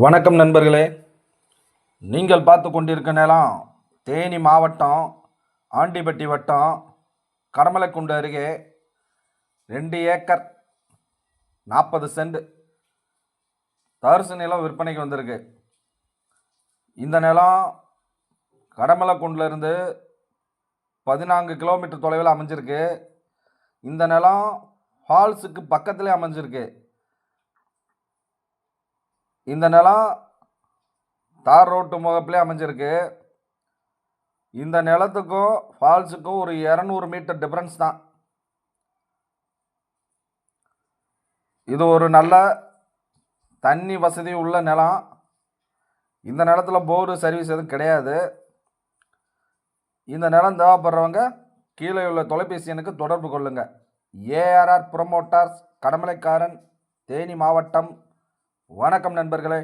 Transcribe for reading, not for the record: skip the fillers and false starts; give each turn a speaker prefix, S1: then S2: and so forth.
S1: வணக்கம் நண்பர்களே. நீங்கள் பார்த்து கொண்டிருக்க நிலம் தேனி மாவட்டம் ஆண்டிப்பட்டி வட்டம் கடமலைக்குண்டு அருகே 2 ஏக்கர் 40 சென்ட் தரிசு நிலம் விற்பனைக்கு வந்திருக்கு. இந்த நிலம் கடமலைக்குண்டிலிருந்து 14 கிலோமீட்டர் தொலைவில் அமைஞ்சிருக்கு. இந்த நிலம் ஃபால்ஸுக்கு பக்கத்திலே அமைஞ்சிருக்கு. இந்த நிலம் தார் ரோட்டு முகப்பிலே அமைஞ்சிருக்கு. இந்த நிலத்துக்கும் ஃபால்ஸுக்கும் ஒரு 200 மீட்டர் டிஃப்ரென்ஸ் தான். இது ஒரு நல்ல தண்ணி வசதி உள்ள நிலம். இந்த நிலத்தில் போரு சர்வீஸ் எதுவும் கிடையாது. இந்த நிலம் தேவைப்படுறவங்க கீழே உள்ள தொலைபேசி எண்ணுக்கு தொடர்பு கொள்ளுங்க. ஏஆர்ஆர் ப்ரொமோட்டர்ஸ், கடமலைக்காரன், தேனி மாவட்டம். வணக்கம் நண்பர்களே.